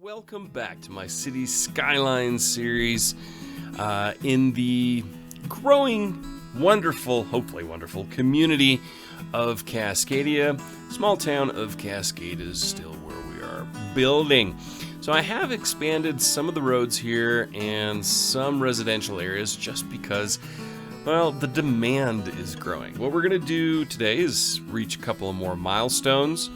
Welcome back to my City Skylines series in the growing, wonderful, hopefully wonderful community of Cascadia. Small town of Cascade is still where we are building. So I have expanded some of the roads here and some residential areas just because, well, the demand is growing. What we're going to do today is reach a couple of more milestones.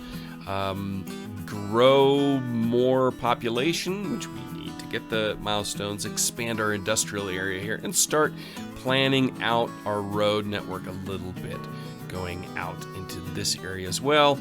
Grow more population, which we need to get the milestones, expand our industrial area here, and start planning out our road network a little bit, going out into this area as well,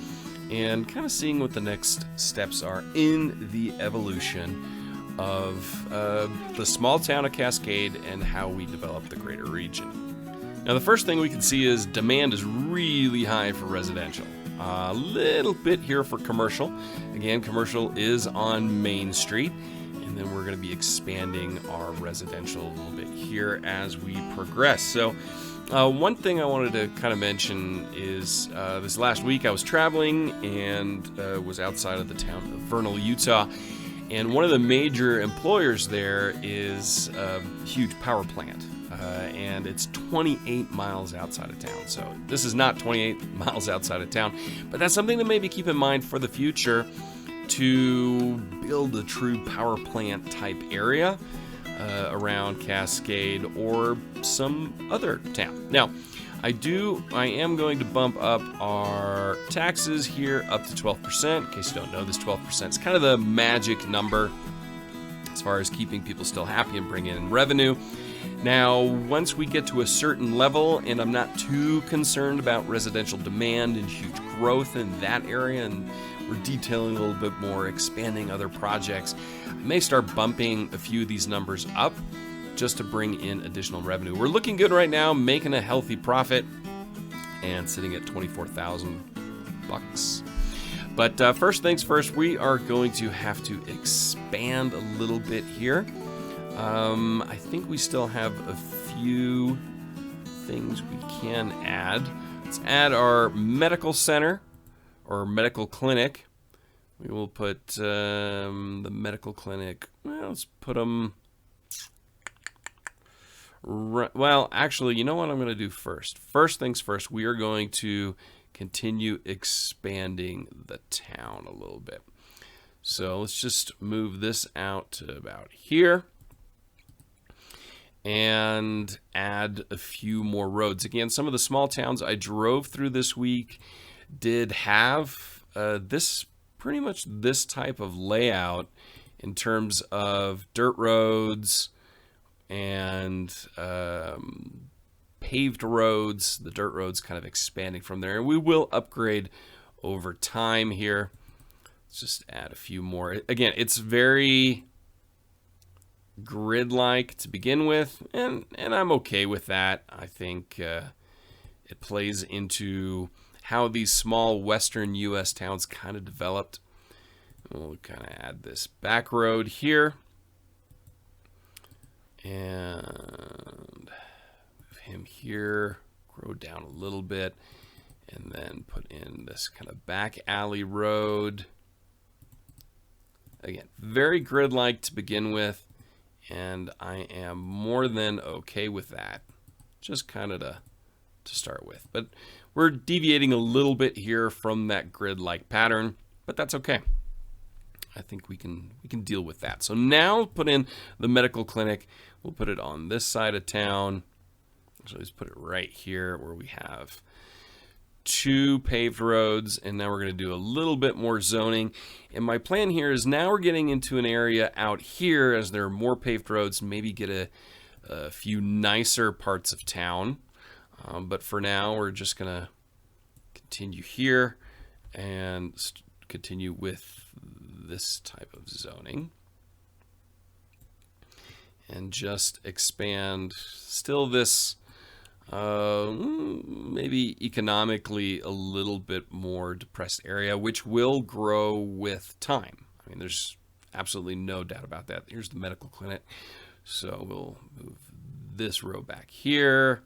and kind of seeing what the next steps are in the evolution of the small town of Cascade and how we develop the greater region. Now, the first thing we can see is demand is really high for residential. A little bit here for commercial. Again, commercial is on Main Street, and then we're going to be expanding our residential a little bit here as we progress. So one thing I wanted to kind of mention is this last week I was traveling and was outside of the town of Vernal, Utah, and one of the major employers there is a huge power plant. And it's 28 miles outside of town. So this is not 28 miles outside of town, but that's something to maybe keep in mind for the future to build a true power plant type area around Cascade or some other town. Now, I am going to bump up our taxes here up to 12%. In case you don't know, this 12% is kind of the magic number as far as keeping people still happy and bringing in revenue. Now, once we get to a certain level, and I'm not too concerned about residential demand and huge growth in that area, and we're detailing a little bit more, expanding other projects, I may start bumping a few of these numbers up just to bring in additional revenue. We're looking good right now, making a healthy profit, and sitting at $24,000. But first things first, we are going to have to expand a little bit here. I think we still have a few things we can add. Let's add our medical center or medical clinic. We will put the medical clinic, well, let's put them, well, actually, you know what I'm going to do first? First things first, we are going to continue expanding the town a little bit. So let's just move this out to about here and add a few more roads. Again, some of the small towns I drove through this week did have pretty much this type of layout in terms of dirt roads and paved roads, the dirt roads kind of expanding from there. And we will upgrade over time here. Let's just add a few more. Again, it's very grid-like to begin with, and I'm okay with that. I think it plays into how these small western U.S. towns kind of developed. We'll kind of add this back road here, and move him here, grow down a little bit, and then put in this kind of back alley road. Again, very grid-like to begin with, and I am more than okay with that, just kind of to start with. But we're deviating a little bit here from that grid-like pattern, but that's okay. I think we can deal with that. So now put in the medical clinic. We'll put it on this side of town. So let's put it right here where we have two paved roads, and now we're going to do a little bit more zoning. And my plan here is now we're getting into an area out here as there are more paved roads, maybe get a few nicer parts of town. But for now, we're just going to continue here and continue with this type of zoning. And just expand still this maybe economically a little bit more depressed area, which will grow with time. I mean, there's absolutely no doubt about that. Here's the medical clinic. So we'll move this row back here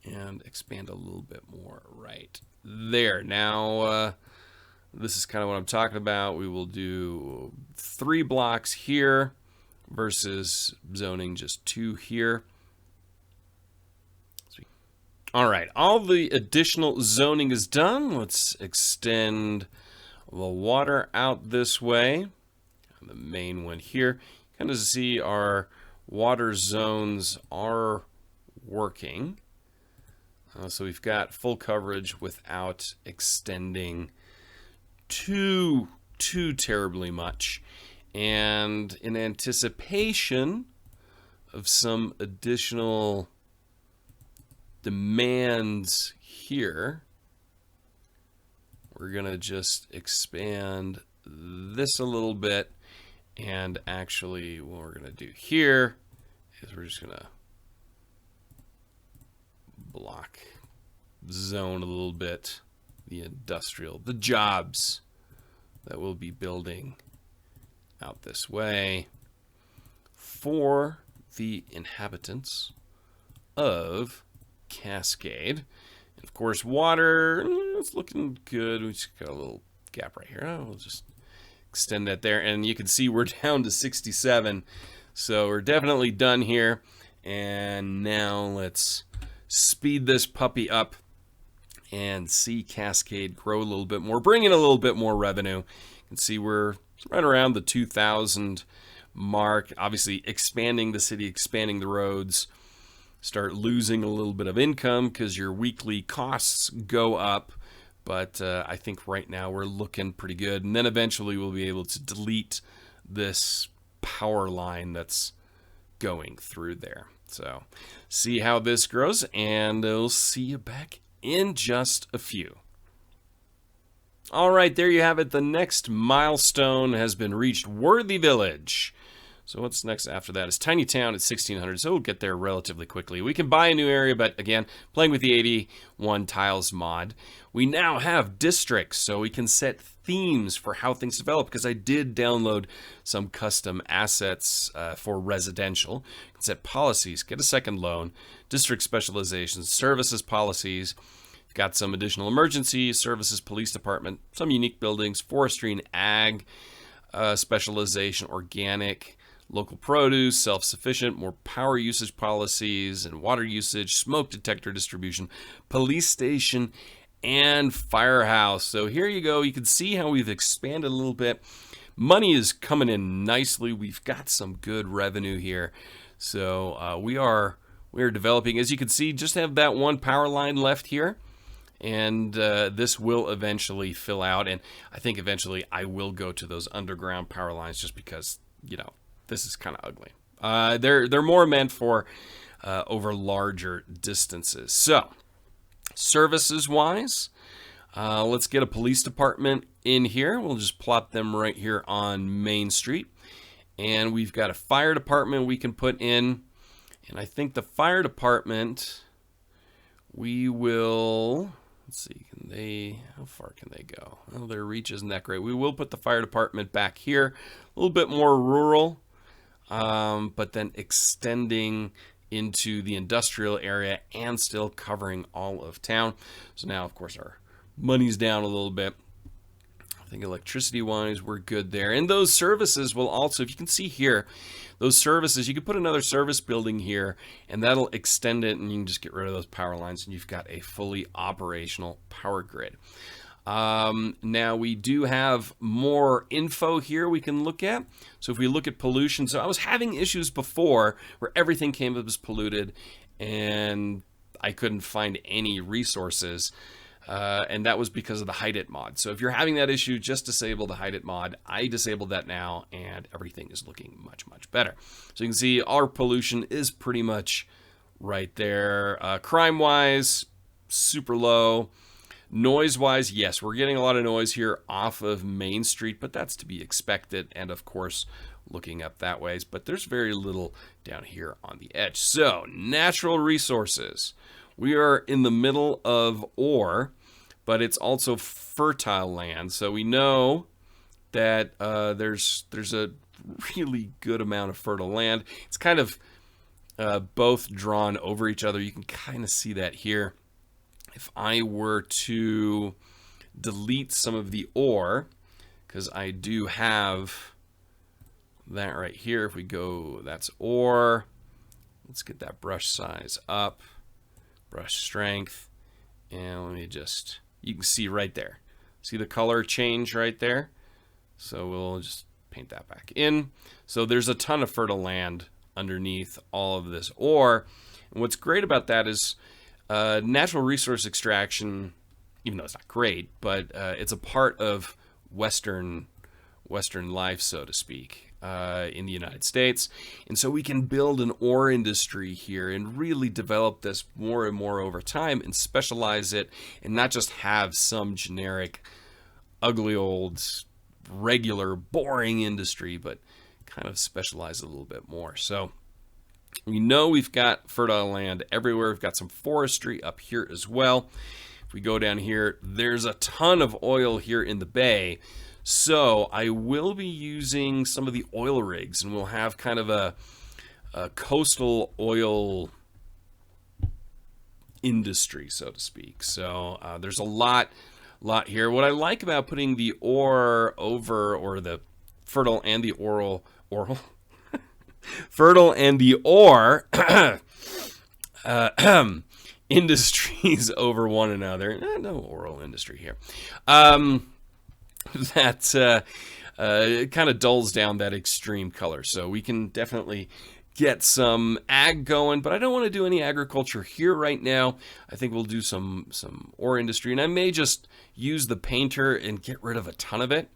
and expand a little bit more right there. Now, This is kind of what I'm talking about. We will do 3 blocks here versus zoning just 2 here. All right, all the additional zoning is done. Let's extend the water out this way. The main one here. Kind of see our water zones are working. So we've got full coverage without extending too terribly much. And in anticipation of some additional demands here, we're gonna just expand this a little bit. And actually what we're gonna do here is we're just gonna block zone a little bit the industrial, the jobs that we'll be building out this way for the inhabitants of Cascade. And of course, water, it's looking good. We just got a little gap right here. We'll just extend that there. And you can see we're down to 67. So we're definitely done here. And now let's speed this puppy up and see Cascade grow a little bit more, bring in a little bit more revenue. You can see we're right around the 2,000 mark. Obviously, expanding the city, expanding the roads, start losing a little bit of income because your weekly costs go up. But I think right now we're looking pretty good. And then eventually we'll be able to delete this power line that's going through there. So see how this grows, and we'll see you back in just a few. All right, there you have it. The next milestone has been reached, Worthy Village. So what's next after that is Tiny Town at 1600, so we'll get there relatively quickly. We can buy a new area, but again, playing with the 81 tiles mod, we now have districts, so we can set themes for how things develop, because I did download some custom assets for residential. You can set policies, get a second loan, district specializations, services policies. Got some additional emergency services, police department, some unique buildings, forestry and ag specialization, organic, local produce, self-sufficient, more power usage policies and water usage, smoke detector distribution, police station, and firehouse. So here you go. You can see how we've expanded a little bit. Money is coming in nicely. We've got some good revenue here. So we are developing. As you can see, just have that one power line left here. And this will eventually fill out. And I think eventually I will go to those underground power lines just because, you know, this is kind of ugly. They're more meant for over larger distances. So, services-wise, let's get a police department in here. We'll just plop them right here on Main Street. And we've got a fire department we can put in. And I think the fire department, we will... Let's see, how far can they go? Well, their reach isn't that great. We will put the fire department back here, a little bit more rural, but then extending into the industrial area and still covering all of town. So now, of course, our money's down a little bit. I think electricity-wise, we're good there. And those services will also, if you can see here, those services, you can put another service building here, and that'll extend it, and you can just get rid of those power lines, and you've got a fully operational power grid. Now, we do have more info here we can look at. So if we look at pollution, so I was having issues before where everything came up as polluted, and I couldn't find any resources. And that was because of the Hide It mod. So if you're having that issue, just disable the Hide It mod. I disabled that now, and everything is looking much, much better. So you can see our pollution is pretty much right there. Crime-wise, super low. Noise-wise, yes, we're getting a lot of noise here off of Main Street, but that's to be expected. And of course, looking up that ways, but there's very little down here on the edge. So, natural resources. We are in the middle of ore, but it's also fertile land. So we know that there's a really good amount of fertile land. It's kind of both drawn over each other. You can kind of see that here. If I were to delete some of the ore, because I do have that right here. If we go, that's ore. Let's get that brush size up, brush strength, and let me just, you can see right there. See the color change right there? So we'll just paint that back in. So there's a ton of fertile land underneath all of this ore. And what's great about that is natural resource extraction, even though it's not great, but it's a part of Western life, so to speak, in the United States. And so we can build an ore industry here and really develop this more and more over time and specialize it, and not just have some generic, ugly old, regular, boring industry, but kind of specialize a little bit more. So we know we've got fertile land everywhere. We've got some forestry up here as well. If we go down here, there's a ton of oil here in the bay. So I will be using some of the oil rigs, and we'll have kind of a coastal oil industry, so to speak. So there's a lot here. What I like about putting the ore over, or the fertile and the oral fertile and the ore industries over one another. No oral industry here. That kind of dulls down that extreme color. So we can definitely get some ag going, but I don't want to do any agriculture here right now. I think we'll do some ore industry, and I may just use the painter and get rid of a ton of it,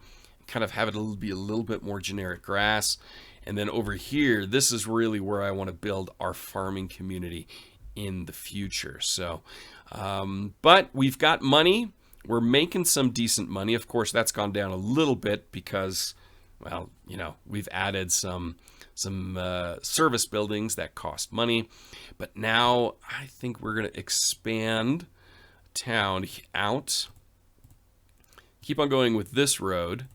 kind of have it be a little bit more generic grass. And then over here, this is really where I want to build our farming community in the future. So, but we've got money. We're making some decent money. Of course, that's gone down a little bit because, well, you know, we've added some service buildings that cost money. But now I think we're going to expand town out. Keep on going with this road.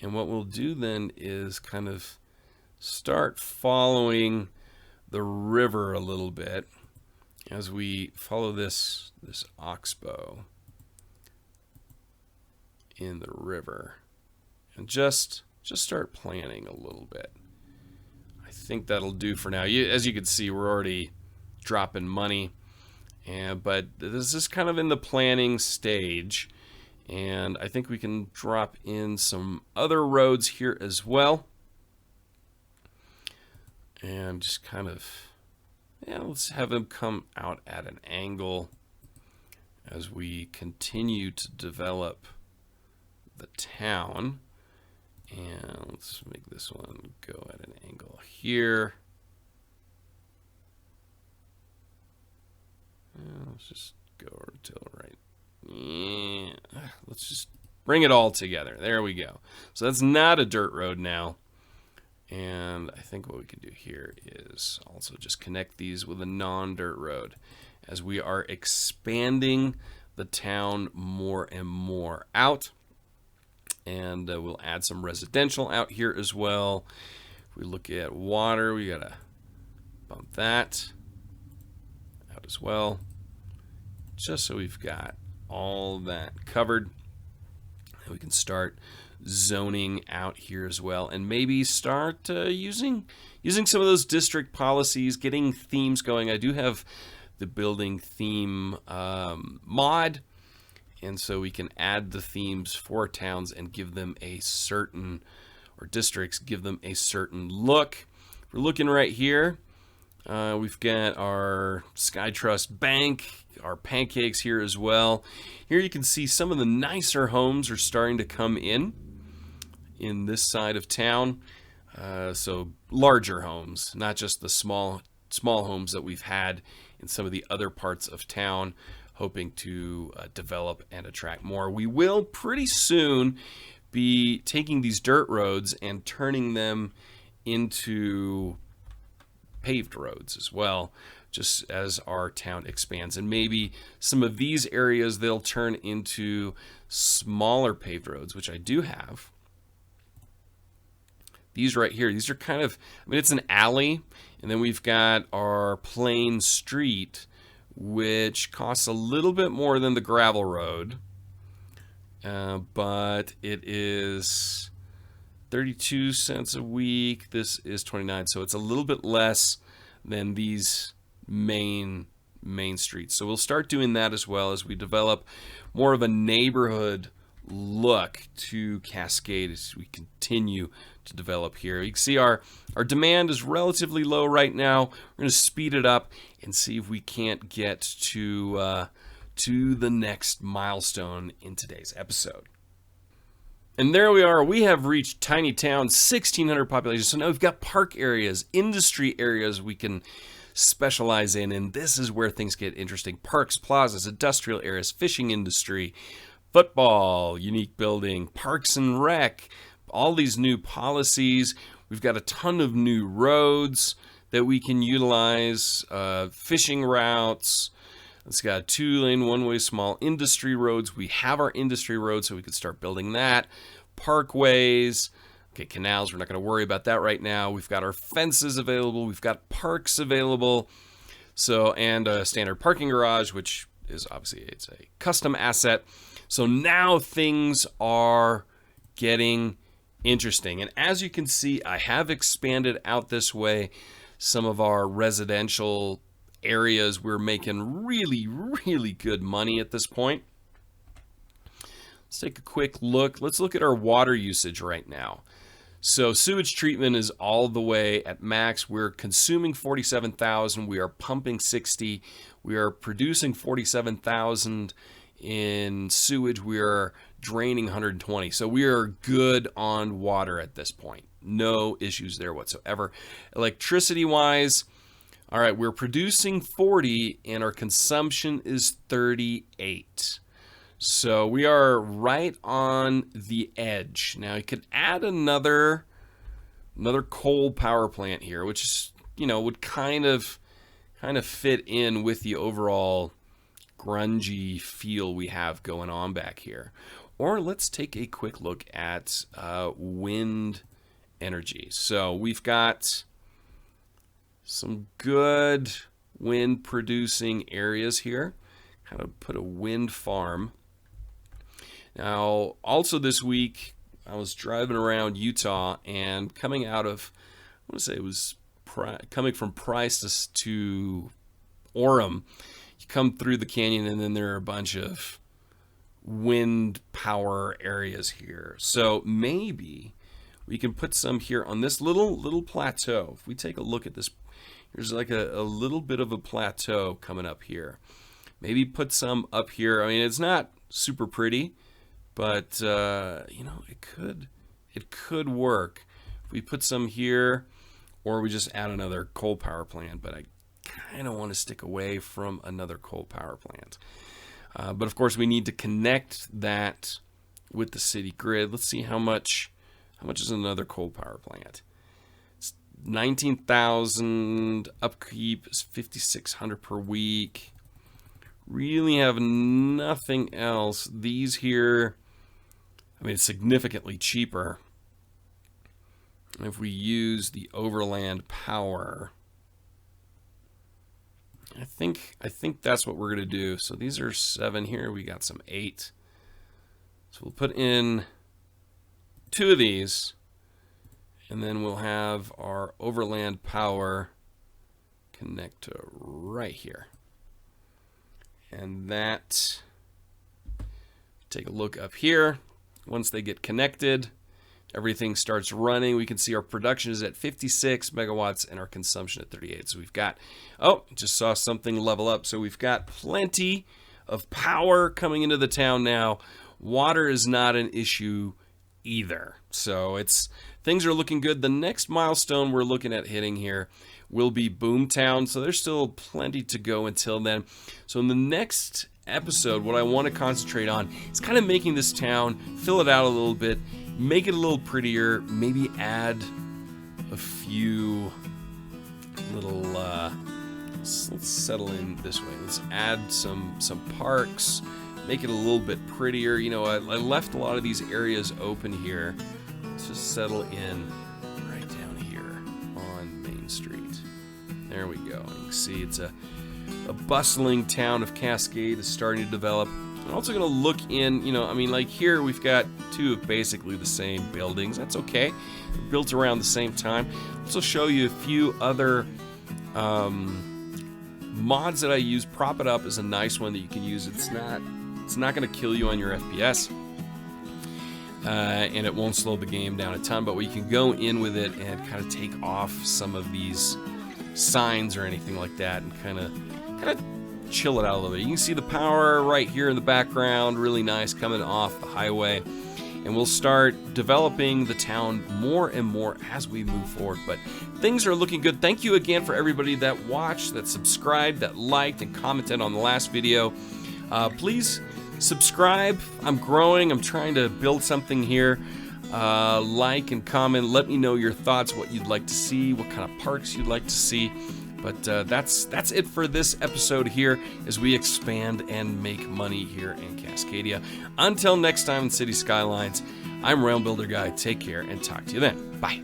And what we'll do then is kind of start following the river a little bit as we follow this oxbow in the river, and just start planning a little bit. I think that'll do for now. As you can see, we're already dropping money, but this is kind of in the planning stage, and I think we can drop in some other roads here as well. And just kind of, let's have them come out at an angle as we continue to develop the town. And let's make this one go at an angle here. Let's just go to the right. Yeah, let's just bring it all together. There we go. So that's not a dirt road now. And I think what we can do here is also just connect these with a non-dirt road as we are expanding the town more and more out. And we'll add some residential out here as well. If we look at water, we gotta bump that out as well, just so we've got all that covered. And we can start zoning out here as well, and maybe start using some of those district policies, getting themes going. I do have the building theme mod, and so we can add the themes for towns and give them a certain, or districts, give them a certain look. We're looking right here. We've got our Sky Trust Bank, our pancakes here as well. Here you can see some of the nicer homes are starting to come in this side of town. So larger homes, not just the small homes that we've had in some of the other parts of town, hoping to develop and attract more. We will pretty soon be taking these dirt roads and turning them into paved roads as well, just as our town expands. And maybe some of these areas, they'll turn into smaller paved roads, which I do have. These right here, these are kind of, I mean, it's an alley, and then we've got our plain street, which costs a little bit more than the gravel road. but it is 32 cents a week. This is 29, so it's a little bit less than these main streets. So we'll start doing that as well as we develop more of a neighborhood look to Cascade as we continue to develop here. You can see our demand is relatively low right now. We're going to speed it up and see if we can't get to the next milestone in today's episode. And there we are. We have reached tiny town, 1,600 population. So now we've got park areas, industry areas we can specialize in, and this is where things get interesting. Parks, plazas, industrial areas, fishing industry, football, unique building, parks and rec, all these new policies. We've got a ton of new roads that we can utilize, fishing routes. It's got 2-lane, one-way small industry roads. We have our industry roads, so we could start building that. Parkways. Okay, canals, we're not going to worry about that right now. We've got our fences available. We've got parks available. So, and a standard parking garage, which is obviously, it's a custom asset. So now things are getting interesting. And as you can see, I have expanded out this way some of our residential areas. We're making really, really good money at this point. Let's take a quick look. Let's look at our water usage right now. So sewage treatment is all the way at max. We're consuming 47,000. We are pumping 60. We are producing 47,000 in sewage. We are draining 120. So we are good on water at this point. No issues there whatsoever. Electricity wise, all right, we're producing 40 and our consumption is 38. So we are right on the edge. Now you could add another coal power plant here, which is, would kind of fit in with the overall grungy feel we have going on back here. Or let's take a quick look at wind energy. So we've got some good wind producing areas here. Kind of put a wind farm. Now, also this week, I was driving around Utah and coming out of, I want to say it was coming from Price to Orem. You come through the canyon and then there are a bunch of wind power areas here. So maybe we can put some here on this little plateau. If we take a look at this, there's like a little bit of a plateau coming up here. Maybe put some up here. I mean, it's not super pretty, but it could work. If we put some here, or we just add another coal power plant. But I kind of want to stick away from another coal power plant. But of course, we need to connect that with the city grid. Let's see how much is another coal power plant. 19,000, upkeep is 5,600 per week. Really have nothing else. These here, I mean, it's significantly cheaper. If we use the overland power, I think that's what we're going to do. So these are 7 here. We got some 8. So we'll put in 2 of these. And then we'll have our overland power connect to right here. And that, take a look up here. Once they get connected, everything starts running. We can see our production is at 56 megawatts and our consumption at 38. So we've got, just saw something level up. So we've got plenty of power coming into the town now. Water is not an issue either. So things are looking good. The next milestone we're looking at hitting here will be Boomtown. So there's still plenty to go until then. So in the next episode, what I want to concentrate on is kind of making this town, fill it out a little bit, make it a little prettier, maybe add a few little, let's settle in this way. Let's add some parks, make it a little bit prettier. I left a lot of these areas open here. Let's just settle in right down here on Main Street. There we go. You can see it's a bustling town of Cascade is starting to develop. I'm also going to look in, I mean, like here we've got two of basically the same buildings. That's okay. They're built around the same time. Also show you a few other mods that I use. Prop It Up is a nice one that you can use. It's not going to kill you on your FPS. And it won't slow the game down a ton, but we can go in with it and kind of take off some of these signs or anything like that and kind of chill it out a little bit. You can see the power right here in the background, really nice, coming off the highway. And we'll start developing the town more and more as we move forward. But things are looking good. Thank you again for everybody that watched, that subscribed, that liked, and commented on the last video. Please subscribe. I'm growing. I'm trying to build something here. Like and comment. Let me know your thoughts, what you'd like to see, what kind of parks you'd like to see. But that's it for this episode here as we expand and make money here in Cascadia. Until next time in City Skylines, I'm Realm Builder Guy. Take care and talk to you then. Bye.